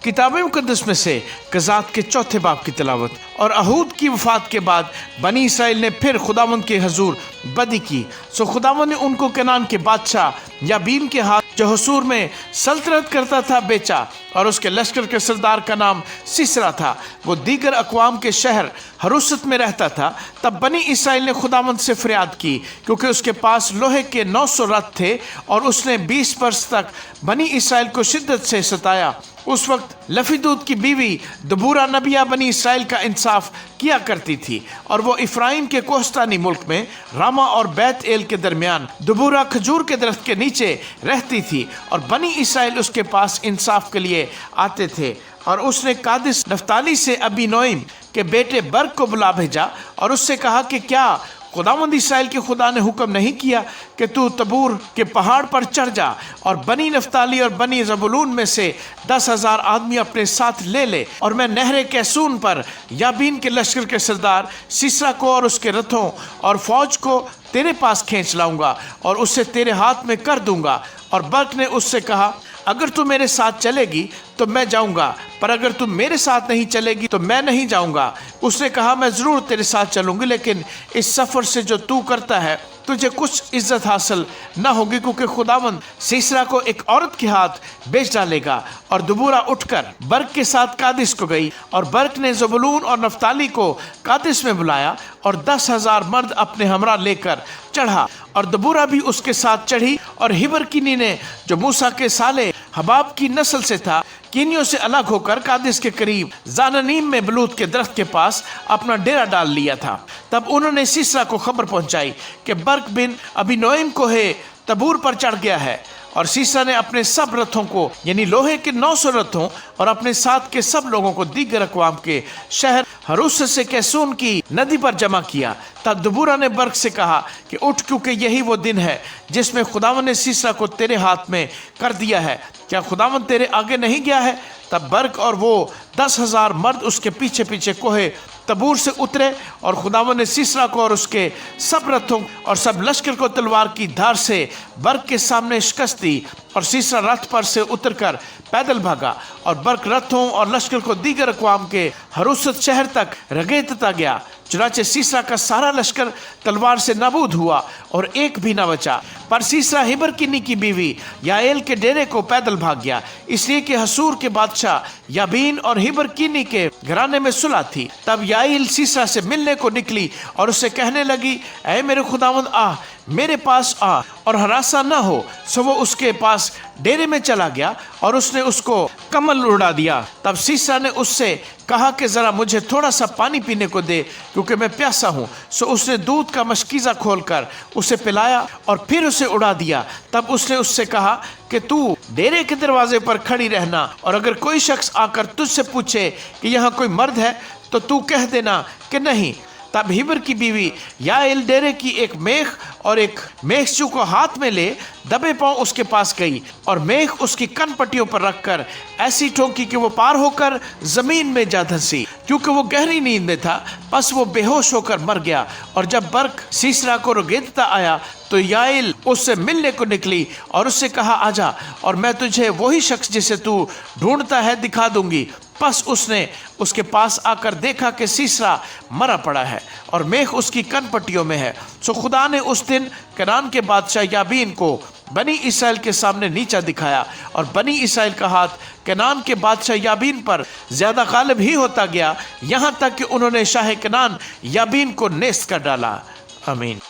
किताब मुकद्दस में से क़ज़ात के चौथे बाब की तिलावत। और अहूद की वफ़ात के बाद बनी इसराइल ने फिर खुदावंद के हजूर बदी की। सो खुदावंद ने उनको कनान के बादशाह याबीन के हाथ, जो हसूर में सल्तनत करता था, बेचा। और उसके लश्कर के सरदार का नाम सीसरा था। वो दीगर अक़वाम के शहर हरुसत में रहता था। तब बनी इसराइल ने खुदावंद से फरियाद की, क्योंकि उसके पास लोहे के 900 रथ थे और उसने 20 वर्ष तक बनी इसराइल को शिद्दत से सताया। उस वक्त लफीदूद की बीवी दबूरा नबिया बनी इसराइल का इंसाफ किया करती थी, और वो इफ्राइम के कोस्तानी मुल्क में रामा और बैत एल के दरमियान दबूरा खजूर के दरख्त के नीचे रहती थी। और बनी इसराइल उसके पास इंसाफ के लिए आते थे। और उसने कादिस नफ्ताली से अबीनोइम के बेटे बर्क को बुला भेजा और उससे कहा कि क्या खुदावंद इसराइल के खुदा ने हुक्म नहीं किया कि तू तबूर के पहाड़ पर चढ़ जा और बनी नफ्ताली और बनी ज़बूलून में से 10,000 आदमी अपने साथ ले ले, और मैं नहरे कैसून पर याबीन के लश्कर के सरदार सीसरा को और उसके रथों और फौज को तेरे पास खींच लाऊंगा और उसे तेरे हाथ में कर दूंगा। और बर्क ने उससे कहा, अगर तू मेरे साथ चलेगी तो मैं जाऊंगा, पर अगर तू मेरे साथ नहीं चलेगी तो मैं नहीं जाऊंगा। उसने कहा, मैं ज़रूर तेरे साथ चलूंगी, लेकिन इस सफ़र से जो तू करता है तुझे कुछ इज्जत हासिल न होगी, क्योंकि खुदावंद सीसरा को एक औरत के हाथ बेच डालेगा। और दबूरा उठकर बर्क के साथ कादिस को गई, और बर्क ने ज़बूलून और नफ्ताली को कादिस में बुलाया और 10,000 मर्द अपने हमरा लेकर चढ़ा। और दबूरा भी उसके साथ चढ़ी। और हिबरकिनी ने, जो मूसा के साले हबाब की नस्ल से था, कीनियों से अलग होकर कादिस के करीब ज़ाननीम में बलूत के दरख्त के पास अपना डेरा डाल लिया था। तब उन्होंने सीसरा को खबर पहुंचाई कि बर्क बिन अबीनोइम को है तबूर पर चढ़ गया है। और सीसरा ने अपने सब रथों को, यानी लोहे के 900 रथों और अपने साथ के सब लोगों को दीगर अक़वाम के शहर हरुस से कैसून की नदी पर जमा किया। तब दबूरा ने बर्क से कहा कि उठ, क्योंकि यही वो दिन है जिसमें खुदावंद ने सीसरा को तेरे हाथ में कर दिया है। क्या खुदावंद तेरे आगे नहीं गया है? तब बर्क और वो 10,000 मर्द उसके पीछे पीछे कोहे तबूर से उतरे। और खुदावंद ने सीसरा को और उसके सब रथों और सब लश्कर को तलवार की धार से बर्क के सामने शिकस्त दी। और सीसरा रथ पर से उतरकर पैदल भागा, और बर्क रथों और लश्कर को दीगर अक़वाम के हरुसत शहर तक रगेतता गया। चुनाचे सीसरा का सारा लश्कर तलवार से नाबूद हुआ और एक भी न बचा। पर सीसरा हिबरकिनी की बीवी याएल के डेरे को पैदल भाग गया, इसलिए कि हसूर के बादशाह याबीन और हिबरकिनी के घराने में सुलह थी। तब याएल सीसरा से मिलने को निकली और उससे कहने लगी, ऐ मेरे खुदावंद, आ मेरे पास आ और हरासा न हो। सो वो उसके पास डेरे में चला गया और उसने उसको कमल उड़ा दिया। तब सीसरा ने उससे कहा कि ज़रा मुझे थोड़ा सा पानी पीने को दे, क्योंकि मैं प्यासा हूँ। सो उसने दूध का मशकीज़ा खोलकर उसे पिलाया और फिर उसे उड़ा दिया। तब उसने उससे कहा कि तू डेरे के दरवाजे पर खड़ी रहना, और अगर कोई शख्स आकर तुझसे पूछे कि यहाँ कोई मर्द है तो तू कह देना कि नहीं। तब हिबर की बीवी याएल डेरे की एक मेख और एक मेखचू को हाथ में ले दबे पांव उसके पास गई, और मेख उसकी कन पट्टियों पर रखकर ऐसी ठोंकी कि वो पार होकर जमीन में जा धंसी, क्योंकि वो गहरी नींद में था। बस वो बेहोश होकर मर गया। और जब बर्क सीसरा को रगेदता आया तो याएल उससे मिलने को निकली और उससे कहा, आजा और मैं तुझे वही शख्स जिसे तू ढूंढता है दिखा दूंगी। बस उसने उसके पास आकर देखा कि सीसरा मरा पड़ा है और मेख उसकी कन पट्टियों में है। सो खुदा ने उस दिन कनान के बादशाह याबीन को बनी इसराइल के सामने नीचा दिखाया, और बनी इसराइल का हाथ कनान के बादशाह याबीन पर ज्यादा गालिब ही होता गया, यहाँ तक कि उन्होंने शाह कनान याबीन को नेस्त कर डाला। आमीन।